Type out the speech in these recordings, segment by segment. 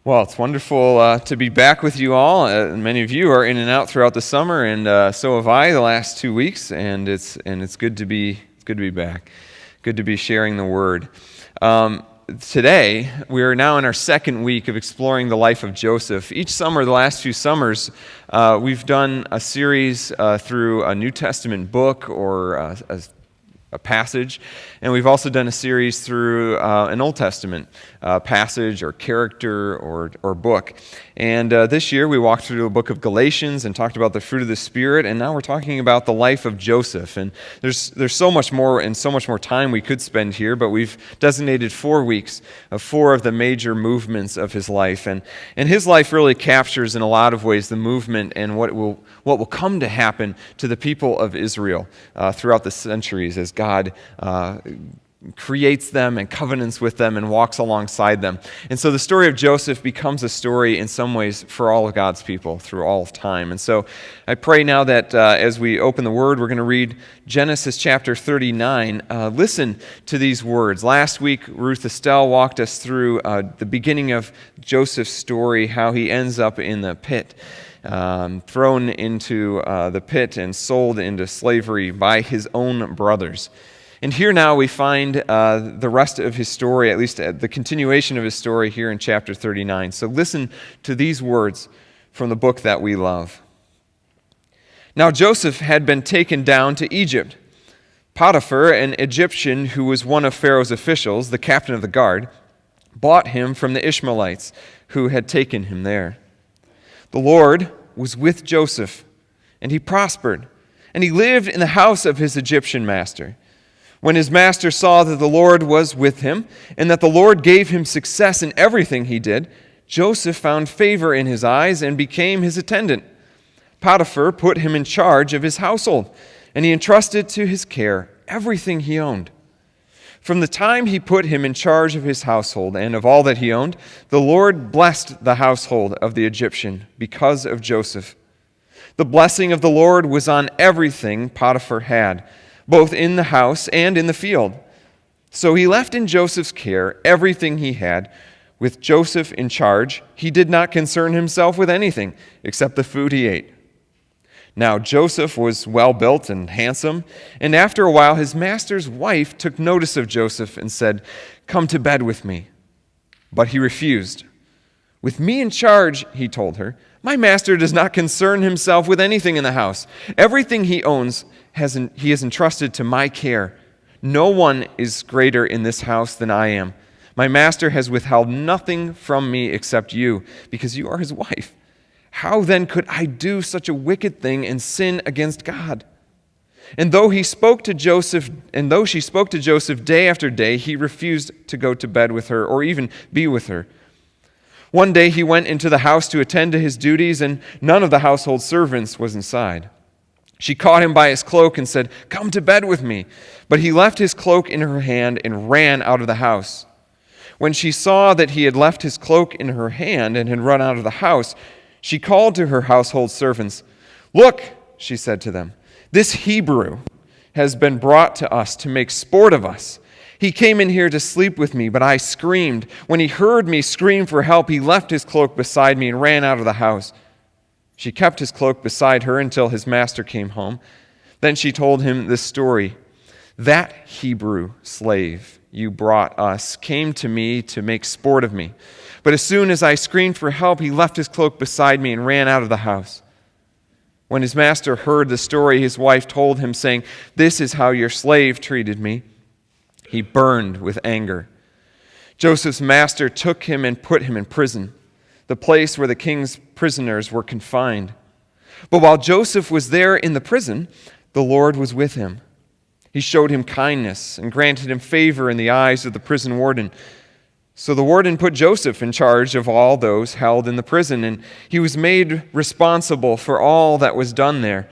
Well, it's wonderful to be back with you all. Many of you are in and out throughout the summer, and so have I the last 2 weeks. And it's good to be back. Good to be sharing the Word. Today, we are now in our second week of exploring the life of Joseph. Each summer, the last few summers, we've done a series through a New Testament book or a passage, and we've also done a series through an Old Testament passage or character or book. And this year we walked through the book of Galatians and talked about the fruit of the Spirit, and now we're talking about the life of Joseph. And there's so much more and so much more time we could spend here, but we've designated 4 weeks of 4 of the major movements of his life. And his life really captures in a lot of ways the movement and what will come to happen to the people of Israel throughout the centuries as God creates them and covenants with them and walks alongside them. And so the story of Joseph becomes a story in some ways for all of God's people through all of time. And so I pray now that as we open the Word, we're going to read Genesis chapter 39. Listen to these words. Last week, Ruth Estelle walked us through the beginning of Joseph's story, how he ends up in the pit. Thrown into the pit and sold into slavery by his own brothers. And here now we find the rest of his story, at least the continuation of his story here in chapter 39. So listen to these words from the book that we love. Now Joseph had been taken down to Egypt. Potiphar, an Egyptian who was one of Pharaoh's officials, the captain of the guard, bought him from the Ishmaelites who had taken him there. The Lord was with Joseph, and he prospered, and he lived in the house of his Egyptian master. When his master saw that the Lord was with him, and that the Lord gave him success in everything he did, Joseph found favor in his eyes and became his attendant. Potiphar put him in charge of his household, and he entrusted to his care everything he owned. From the time he put him in charge of his household and of all that he owned, the Lord blessed the household of the Egyptian because of Joseph. The blessing of the Lord was on everything Potiphar had, both in the house and in the field. So he left in Joseph's care everything he had. With Joseph in charge, he did not concern himself with anything except the food he ate. Now Joseph was well built and handsome, and after a while his master's wife took notice of Joseph and said, "Come to bed with me." But he refused. "With me in charge," he told her, "my master does not concern himself with anything in the house. Everything he owns he has entrusted to my care. No one is greater in this house than I am. My master has withheld nothing from me except you, because you are his wife. How then could I do such a wicked thing and sin against God?" And though she spoke to Joseph day after day, he refused to go to bed with her or even be with her. One day he went into the house to attend to his duties, and none of the household servants was inside. She caught him by his cloak and said, "Come to bed with me." But he left his cloak in her hand and ran out of the house. When she saw that he had left his cloak in her hand and had run out of the house, she called to her household servants. "Look," she said to them, "this Hebrew has been brought to us to make sport of us. He came in here to sleep with me, but I screamed. When he heard me scream for help, he left his cloak beside me and ran out of the house." She kept his cloak beside her until his master came home. Then she told him this story. "That Hebrew slave you brought us came to me to make sport of me. But as soon as I screamed for help, he left his cloak beside me and ran out of the house." When his master heard the story, his wife told him, saying, "This is how your slave treated me." He burned with anger. Joseph's master took him and put him in prison, the place where the king's prisoners were confined. But while Joseph was there in the prison, the Lord was with him. He showed him kindness and granted him favor in the eyes of the prison warden. So the warden put Joseph in charge of all those held in the prison, and he was made responsible for all that was done there.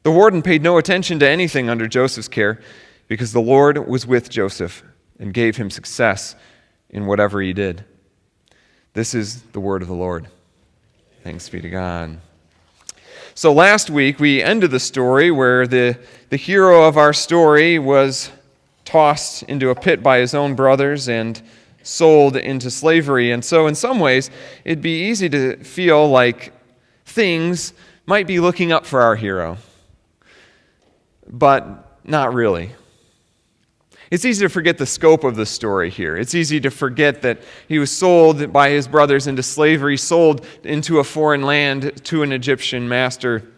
The warden paid no attention to anything under Joseph's care, because the Lord was with Joseph and gave him success in whatever he did. This is the word of the Lord. Thanks be to God. So last week we ended the story where the hero of our story was tossed into a pit by his own brothers and sold into slavery. And so in some ways, it'd be easy to feel like things might be looking up for our hero, but not really. It's easy to forget the scope of the story here. It's easy to forget that he was sold by his brothers into slavery, sold into a foreign land to an Egyptian master.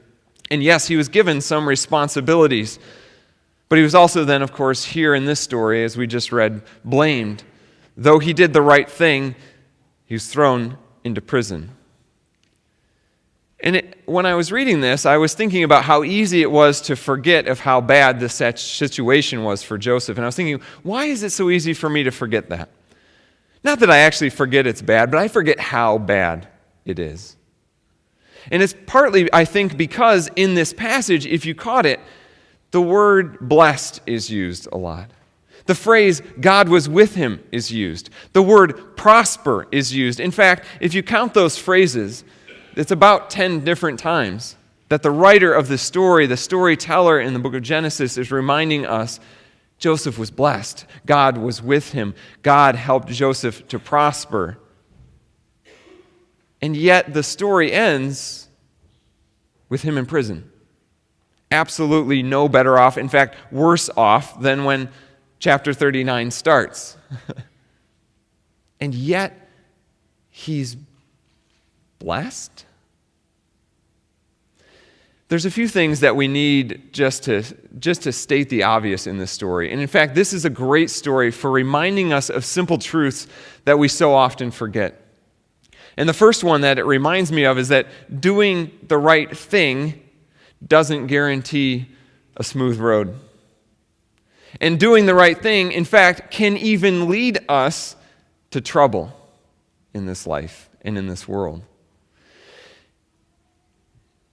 And yes, he was given some responsibilities, but he was also then, of course, here in this story, as we just read, blamed. Though he did the right thing, he was thrown into prison. And when I was reading this, I was thinking about how easy it was to forget of how bad this situation was for Joseph. And I was thinking, why is it so easy for me to forget that? Not that I actually forget it's bad, but I forget how bad it is. And it's partly, I think, because in this passage, if you caught it, the word blessed is used a lot. The phrase, God was with him, is used. The word prosper is used. In fact, if you count those phrases, it's about 10 different times that the writer of the story, the storyteller in the book of Genesis, is reminding us Joseph was blessed. God was with him. God helped Joseph to prosper. And yet the story ends with him in prison. Absolutely no better off, in fact, worse off than when chapter 39 starts. And yet he's blessed? There's a few things that we need just to state the obvious in this story. And in fact, this is a great story for reminding us of simple truths that we so often forget. And the first one that it reminds me of is that doing the right thing doesn't guarantee a smooth road. And doing the right thing, in fact, can even lead us to trouble in this life and in this world.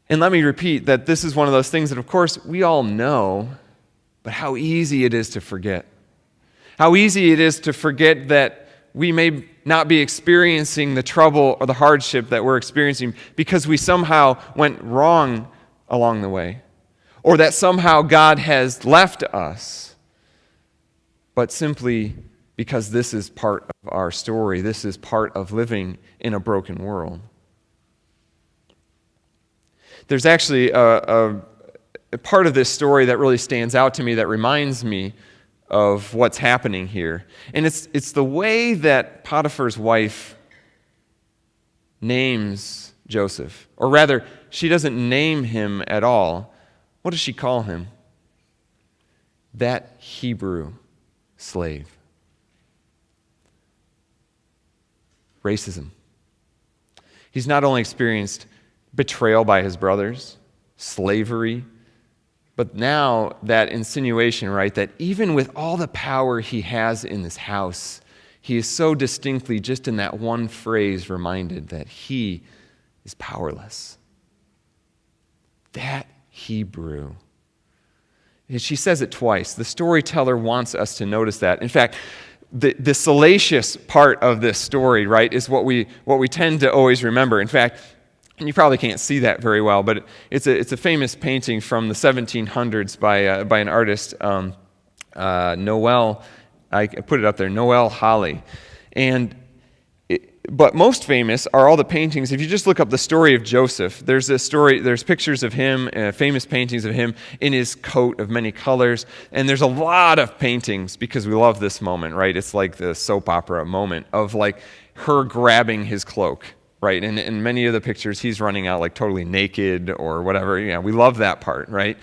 And let me repeat that this is one of those things that, of course, we all know, but how easy it is to forget. How easy it is to forget that we may not be experiencing the trouble or the hardship that we're experiencing because we somehow went wrong along the way, or that somehow God has left us, but simply because this is part of our story. This is part of living in a broken world. There's actually a part of this story that really stands out to me that reminds me of what's happening here. And it's the way that Potiphar's wife names Joseph. Or rather, she doesn't name him at all. What does she call him? That Hebrew slave. Racism. He's not only experienced betrayal by his brothers, slavery, but now that insinuation, right, that even with all the power he has in this house, he is so distinctly, just in that one phrase, reminded that he is powerless. That Hebrew. She says it twice. The storyteller wants us to notice that. In fact, the salacious part of this story, right, is what we tend to always remember. In fact, and you probably can't see that very well, but it's a famous painting from the 1700s by an artist, Noel. I put it up there, Noel Hawley. But most famous are all the paintings. If you just look up the story of Joseph, there's pictures of him, famous paintings of him in his coat of many colors. And there's a lot of paintings because we love this moment, right? It's like the soap opera moment of like her grabbing his cloak, right? And in many of the pictures, he's running out like totally naked or whatever. Yeah, we love that part, right?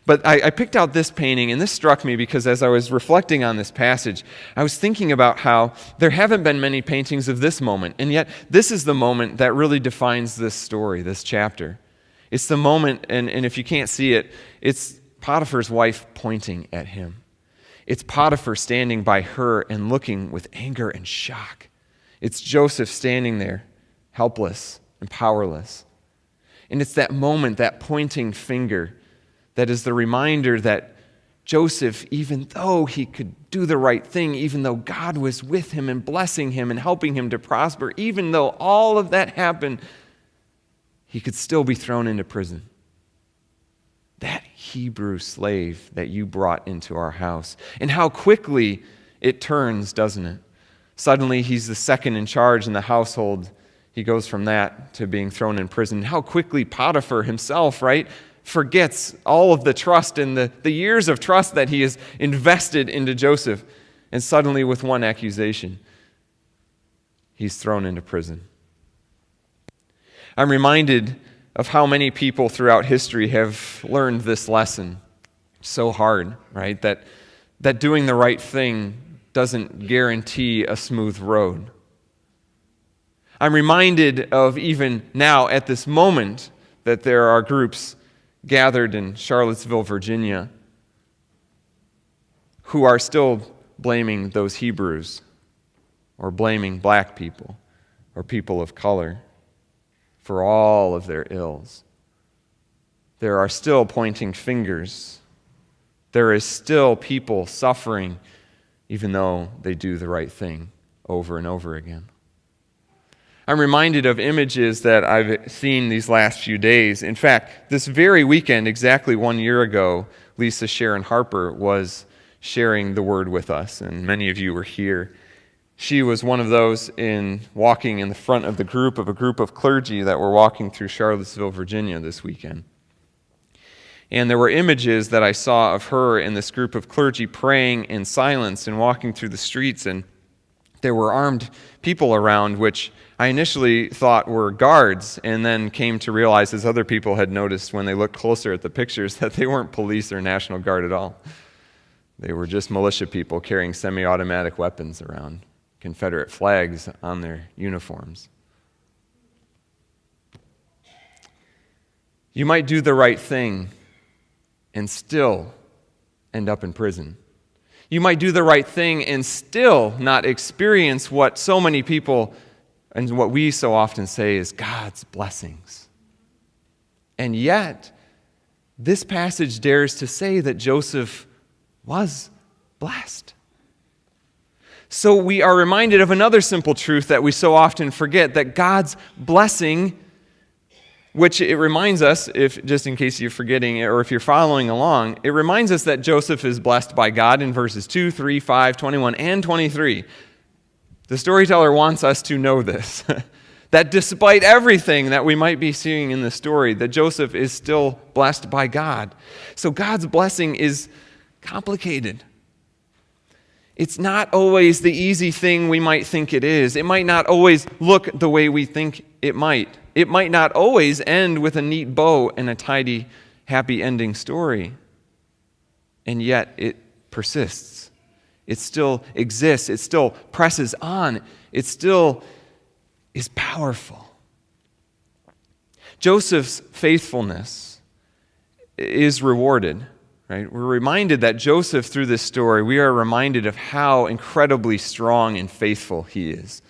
But I picked out this painting, and this struck me because as I was reflecting on this passage, I was thinking about how there haven't been many paintings of this moment, and yet this is the moment that really defines this story, this chapter. It's the moment, and if you can't see it, it's Potiphar's wife pointing at him. It's Potiphar standing by her and looking with anger and shock. It's Joseph standing there, helpless and powerless. And it's that moment, that pointing finger, that is the reminder that Joseph, even though he could do the right thing, even though God was with him and blessing him and helping him to prosper, even though all of that happened, he could still be thrown into prison. That Hebrew slave that you brought into our house. And how quickly it turns, doesn't it? Suddenly, he's the second in charge in the household. He goes from that to being thrown in prison. How quickly Potiphar himself, right, forgets all of the trust and the years of trust that he has invested into Joseph. And suddenly, with one accusation, he's thrown into prison. I'm reminded of how many people throughout history have learned this lesson so hard, right? That doing the right thing doesn't guarantee a smooth road. I'm reminded of even now at this moment that there are groups gathered in Charlottesville, Virginia, who are still blaming those Hebrews or blaming black people or people of color for all of their ills. There are still pointing fingers. There is still people suffering even though they do the right thing over and over again. I'm reminded of images that I've seen these last few days. In fact, this very weekend, exactly 1 year ago, Lisa Sharon Harper was sharing the word with us, and many of you were here. She was one of those walking in the front of a group of clergy that were walking through Charlottesville, Virginia this weekend. And there were images that I saw of her and this group of clergy praying in silence and walking through the streets, and there were armed people around, which I initially thought were guards, and then came to realize, as other people had noticed when they looked closer at the pictures, that they weren't police or National Guard at all. They were just militia people carrying semi-automatic weapons around, Confederate flags on their uniforms. You might do the right thing and still end up in prison. You might do the right thing and still not experience what so many people and what we so often say is God's blessings. And yet, this passage dares to say that Joseph was blessed. So we are reminded of another simple truth that we so often forget, that God's blessing, which it reminds us, if just in case you're forgetting or if you're following along, it reminds us that Joseph is blessed by God in verses 2, 3, 5, 21, and 23. The storyteller wants us to know this, that despite everything that we might be seeing in the story, that Joseph is still blessed by God. So God's blessing is complicated. It's not always the easy thing we might think it is. It might not always look the way we think it might. It might not always end with a neat bow and a tidy, happy ending story. And yet it persists. It still exists. It still presses on. It still is powerful. Joseph's faithfulness is rewarded. Right? We're reminded that Joseph, through this story, we are reminded of how incredibly strong and faithful he is.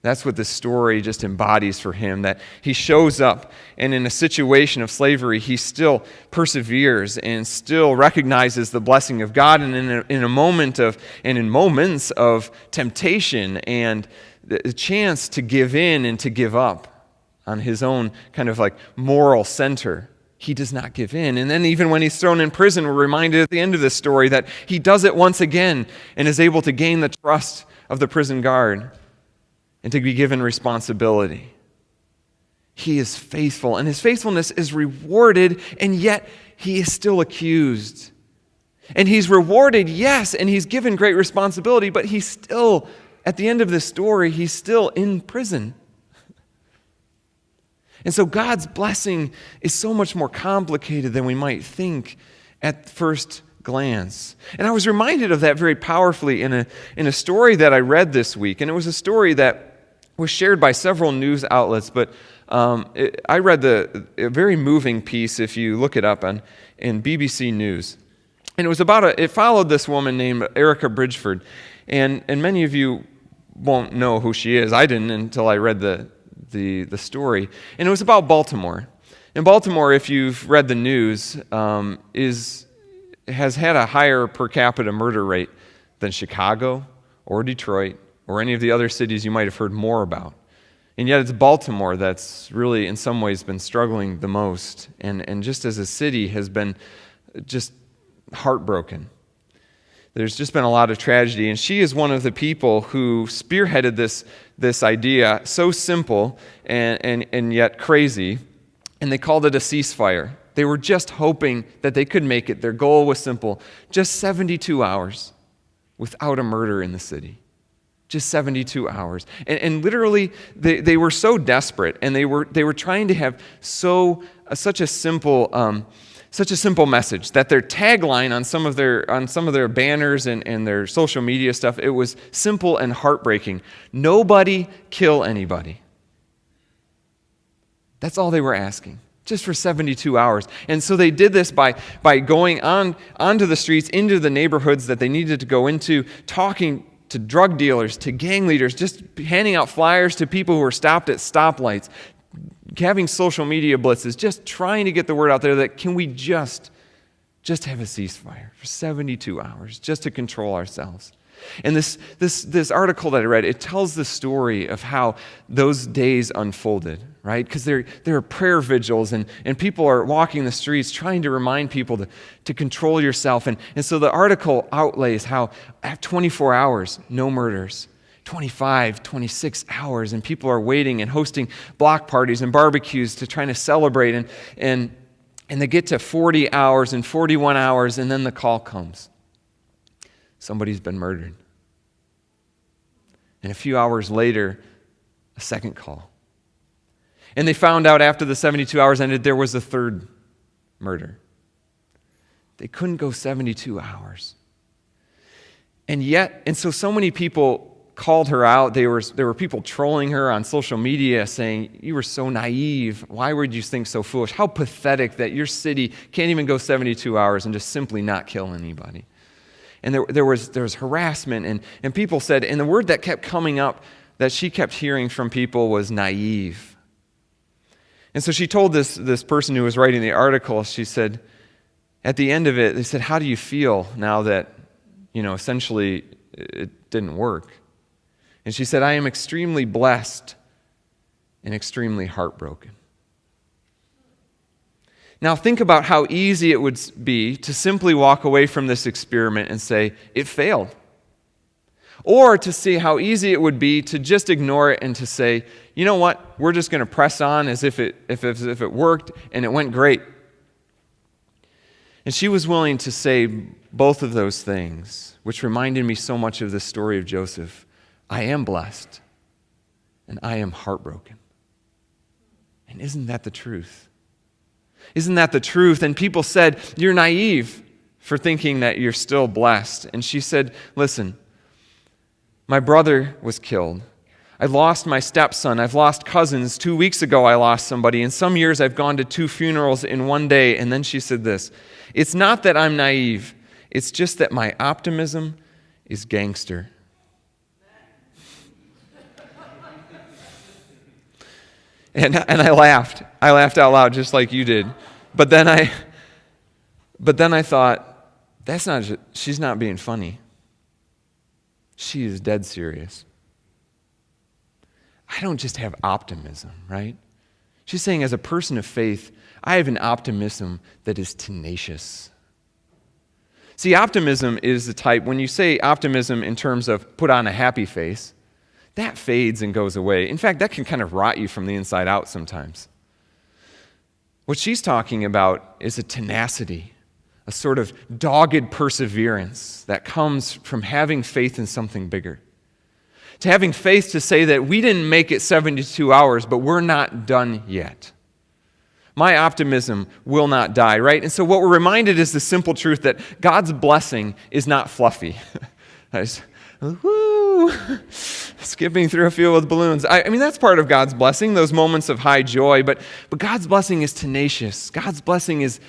That's what this story just embodies for him, that he shows up and in a situation of slavery, he still perseveres and still recognizes the blessing of God, and in moments of temptation and the chance to give in and to give up on his own kind of like moral center, he does not give in. And then even when he's thrown in prison, we're reminded at the end of this story that he does it once again and is able to gain the trust of the prison guard and to be given responsibility. He is faithful, and his faithfulness is rewarded, and yet he is still accused. And he's rewarded, yes, and he's given great responsibility, but he's still, at the end of this story, he's still in prison. And so God's blessing is so much more complicated than we might think at first glance. And I was reminded of that very powerfully in a story that I read this week. And it was a story that was shared by several news outlets, but I read a very moving piece, if you look it up in BBC News. And it was it followed this woman named Erica Bridgeford. And many of you won't know who she is. I didn't until I read the story. And it was about Baltimore. And Baltimore, if you've read the news, has had a higher per capita murder rate than Chicago or Detroit or any of the other cities you might have heard more about. And yet it's Baltimore that's really in some ways been struggling the most, and just as a city has been just heartbroken. There's just been a lot of tragedy, and she is one of the people who spearheaded this idea, so simple and yet crazy, and they called it a ceasefire. They were just hoping that they could make it. Their goal was simple, just 72 hours without a murder in the city. Just 72 hours. And literally, they were so desperate, and they were trying to have such a simple message that their tagline on some of their banners and their social media stuff, it was simple and heartbreaking. Nobody kill anybody. That's all they were asking, just for 72 hours. And so they did this by going onto the streets, into the neighborhoods that they needed to go into, talking to drug dealers, to gang leaders, just handing out flyers to people who were stopped at stoplights, having social media blitzes, just trying to get the word out there that can we just have a ceasefire for 72 hours, just to control ourselves. And this article that I read, it tells the story of how those days unfolded, right? Because there are prayer vigils, and people are walking the streets trying to remind people to control yourself. And so the article outlays how at 24 hours, no murders. 25, 26 hours, and people are waiting and hosting block parties and barbecues to try to celebrate, and they get to 40 hours and 41 hours, and then the call comes. Somebody's been murdered. And a few hours later, a second call. And they found out after the 72 hours ended, there was a third murder. They couldn't go 72 hours. And so many people called her out. There were people trolling her on social media saying, you were so naive. Why would you think so foolish? How pathetic that your city can't even go 72 hours and just simply not kill anybody. And there was harassment, and people said, and the word that kept coming up that she kept hearing from people was naive. And so she told this person who was writing the article, she said, at the end of it, they said, how do you feel now that, essentially it didn't work? And she said, I am extremely blessed and extremely heartbroken. Now think about how easy it would be to simply walk away from this experiment and say, it failed. Or to see how easy it would be to just ignore it and to say, you know what, we're just going to press on as if it worked and it went great. And she was willing to say both of those things, which reminded me so much of the story of Joseph. I am blessed and I am heartbroken. And isn't that the truth? Isn't that the truth? And people said, you're naive for thinking that you're still blessed. And she said, listen, my brother was killed. I lost my stepson. I've lost cousins. 2 weeks ago, I lost somebody. In some years, I've gone to 2 funerals in one day. And then she said this, it's not that I'm naive. It's just that my optimism is gangster. And I laughed. I laughed out loud just like you did. But then I thought, she's not being funny. She is dead serious. I don't just have optimism, right? She's saying as a person of faith, I have an optimism that is tenacious. See, optimism is the type, when you say optimism in terms of put on a happy face, that fades and goes away. In fact, that can kind of rot you from the inside out sometimes. What she's talking about is a tenacity, a sort of dogged perseverance that comes from having faith in something bigger. To having faith to say that we didn't make it 72 hours, but we're not done yet. My optimism will not die, right? And so what we're reminded is the simple truth that God's blessing is not fluffy. Woo! Skipping through a field with balloons. I mean, that's part of God's blessing, those moments of high joy, but God's blessing is tenacious. God's blessing is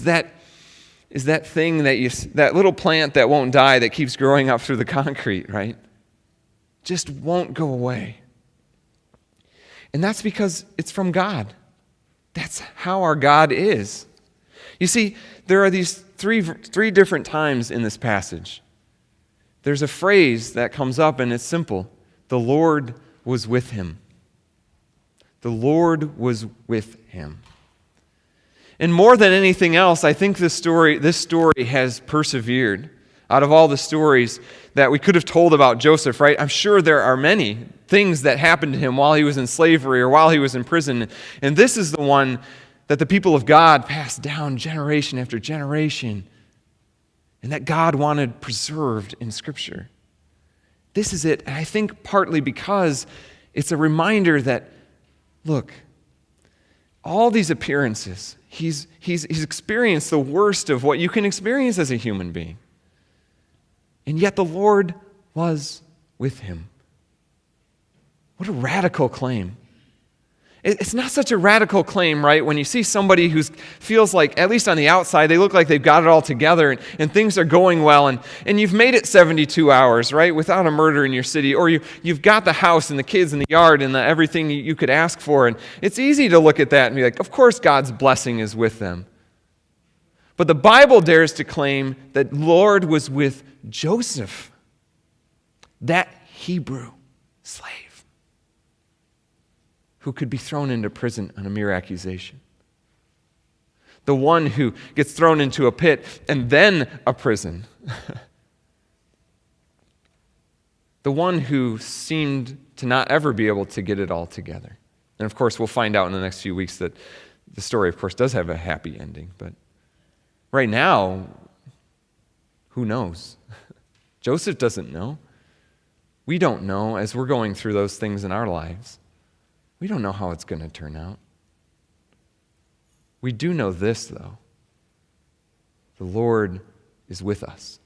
that thing that little plant that won't die that keeps growing up through the concrete, right? Just won't go away. And that's because it's from God. That's how our God is. You see, there are these three different times in this passage. There's a phrase that comes up, and it's simple. The Lord was with him. The Lord was with him. And more than anything else, I think this story has persevered. Out of all the stories that we could have told about Joseph, right? I'm sure there are many things that happened to him while he was in slavery or while he was in prison. And this is the one that the people of God passed down generation after generation, and that God wanted preserved in Scripture. This is it, and I think partly because it's a reminder that, look, all these appearances, he's experienced the worst of what you can experience as a human being. And yet the Lord was with him. What a radical claim. It's not such a radical claim, right? When you see somebody who feels like, at least on the outside, they look like they've got it all together and things are going well, and you've made it 72 hours, right, without a murder in your city, or you've got the house and the kids and the yard and everything you could ask for, and it's easy to look at that and be like, of course God's blessing is with them. But the Bible dares to claim that Lord was with Joseph, that Hebrew slave, who could be thrown into prison on a mere accusation. The one who gets thrown into a pit and then a prison. The one who seemed to not ever be able to get it all together. And of course, we'll find out in the next few weeks that the story, of course, does have a happy ending. But right now, who knows? Joseph doesn't know. We don't know as we're going through those things in our lives. We don't know how it's going to turn out. We do know this, though. The Lord is with us.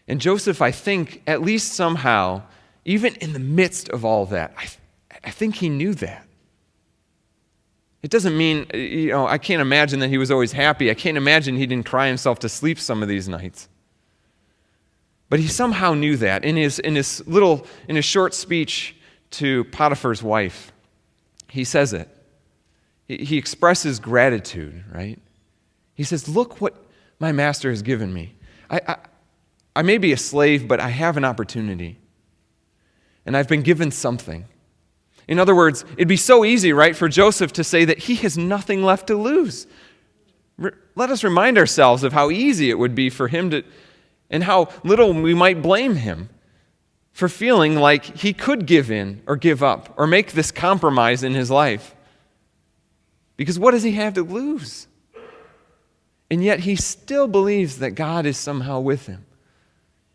And Joseph, I think, at least somehow, even in the midst of all that, I think he knew that. It doesn't mean, I can't imagine that he was always happy. I can't imagine he didn't cry himself to sleep some of these nights. But he somehow knew that. In his short speech to Potiphar's wife, he says it. He expresses gratitude, right? He says, look what my master has given me. I may be a slave, but I have an opportunity. And I've been given something. In other words, it'd be so easy, right, for Joseph to say that he has nothing left to lose. Let us remind ourselves of how easy it would be for him to, and how little we might blame him for feeling like he could give in or give up or make this compromise in his life. Because what does he have to lose? And yet he still believes that God is somehow with him.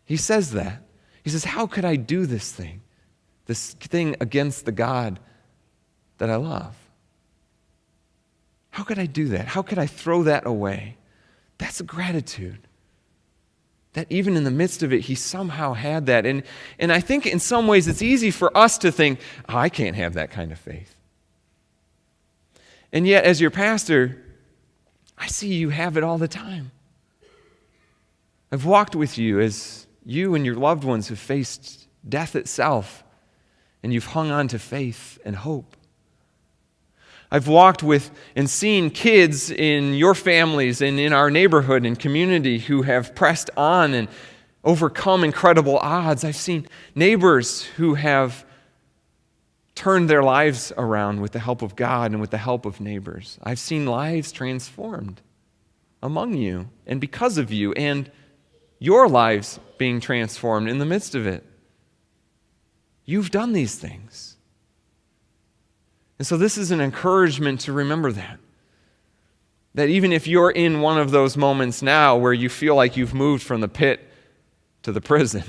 He says that. He says, how could I do this thing against the God that I love? How could I do that? How could I throw that away? That's gratitude. That even in the midst of it, he somehow had that. And I think in some ways it's easy for us to think, I can't have that kind of faith. And yet, as your pastor, I see you have it all the time. I've walked with you as you and your loved ones have faced death itself, and you've hung on to faith and hope. I've walked with and seen kids in your families and in our neighborhood and community who have pressed on and overcome incredible odds. I've seen neighbors who have turned their lives around with the help of God and with the help of neighbors. I've seen lives transformed among you and because of you, and your lives being transformed in the midst of it. You've done these things. And so this is an encouragement to remember that. That even if you're in one of those moments now where you feel like you've moved from the pit to the prison,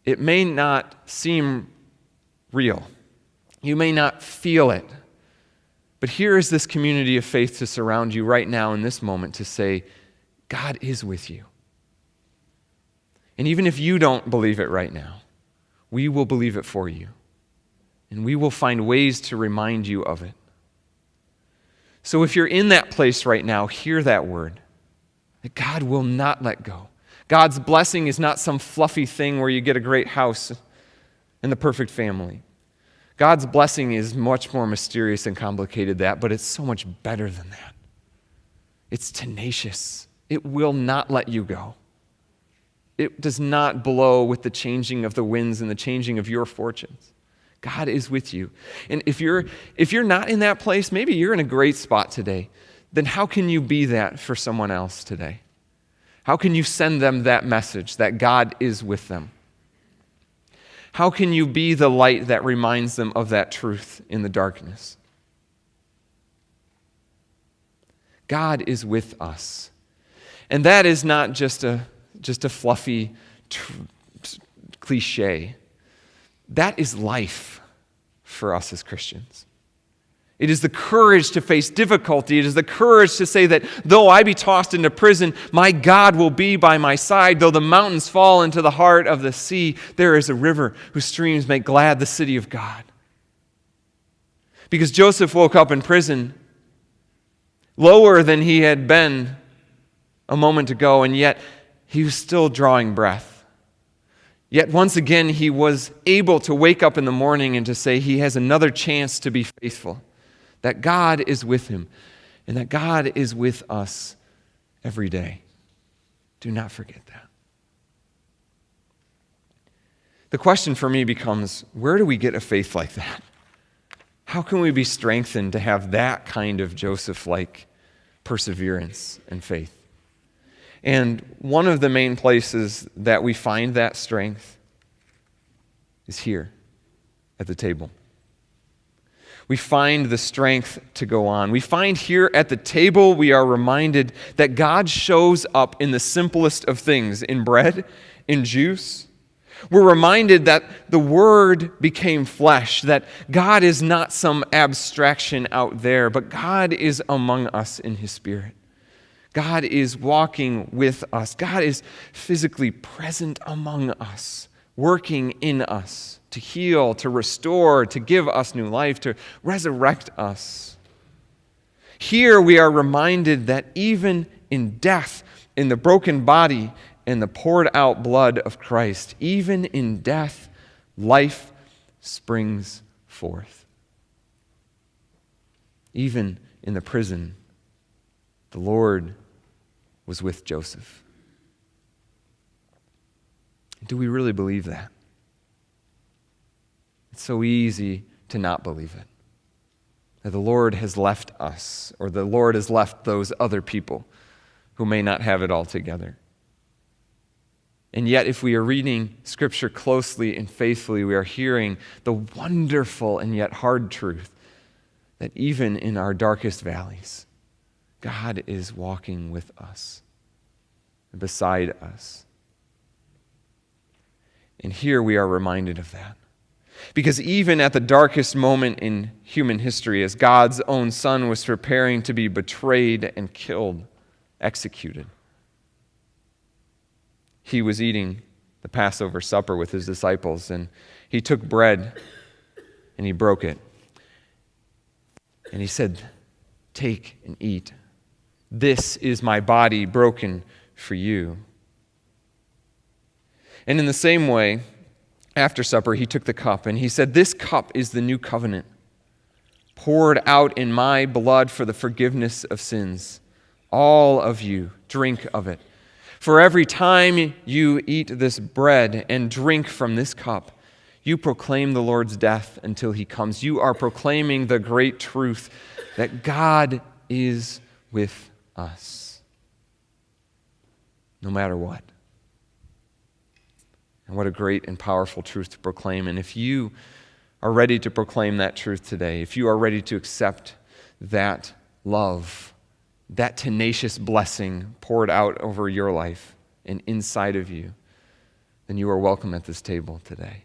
it may not seem real. You may not feel it. But here is this community of faith to surround you right now in this moment to say, God is with you. And even if you don't believe it right now, we will believe it for you. And we will find ways to remind you of it. So if you're in that place right now, hear that word. That God will not let go. God's blessing is not some fluffy thing where you get a great house and the perfect family. God's blessing is much more mysterious and complicated than that, but it's so much better than that. It's tenacious. It will not let you go. It does not blow with the changing of the winds and the changing of your fortunes. God is with you. And if you're not in that place, maybe you're in a great spot today. then how can you be that for someone else today? How can you send them that message that God is with them? How can you be the light that reminds them of that truth in the darkness? God is with us. And that is not just a fluffy cliche. That is life for us as Christians. It is the courage to face difficulty. It is the courage to say that though I be tossed into prison, my God will be by my side. Though the mountains fall into the heart of the sea, there is a river whose streams make glad the city of God. Because Joseph woke up in prison lower than he had been a moment ago, and yet he was still drawing breath. Yet once again, he was able to wake up in the morning and to say he has another chance to be faithful. That God is with him, and that God is with us every day. Do not forget that. The question for me becomes, where do we get a faith like that? How can we be strengthened to have that kind of Joseph-like perseverance and faith? And one of the main places that we find that strength is here at the table. We find the strength to go on. We find here at the table, we are reminded that God shows up in the simplest of things, in bread, in juice. We're reminded that the Word became flesh, that God is not some abstraction out there, but God is among us in His Spirit. God is walking with us. God is physically present among us, working in us to heal, to restore, to give us new life, to resurrect us. Here we are reminded that even in death, in the broken body and the poured out blood of Christ, even in death, life springs forth. Even in the prison, the Lord was with Joseph. Do we really believe that? It's so easy to not believe it. That the Lord has left us, or the Lord has left those other people who may not have it all together. And yet, if we are reading Scripture closely and faithfully, we are hearing the wonderful and yet hard truth that even in our darkest valleys, God is walking with us, beside us. And here we are reminded of that. Because even at the darkest moment in human history, as God's own Son was preparing to be betrayed and killed, executed, He was eating the Passover supper with His disciples, and He took bread and He broke it. And He said, "Take and eat. This is my body broken for you." And in the same way, after supper, He took the cup and He said, "This cup is the new covenant, poured out in my blood for the forgiveness of sins. All of you drink of it. For every time you eat this bread and drink from this cup, you proclaim the Lord's death until He comes." You are proclaiming the great truth that God is with us, no matter what. And what a great and powerful truth to proclaim. And if you are ready to proclaim that truth today, if you are ready to accept that love, that tenacious blessing poured out over your life and inside of you, then you are welcome at this table today.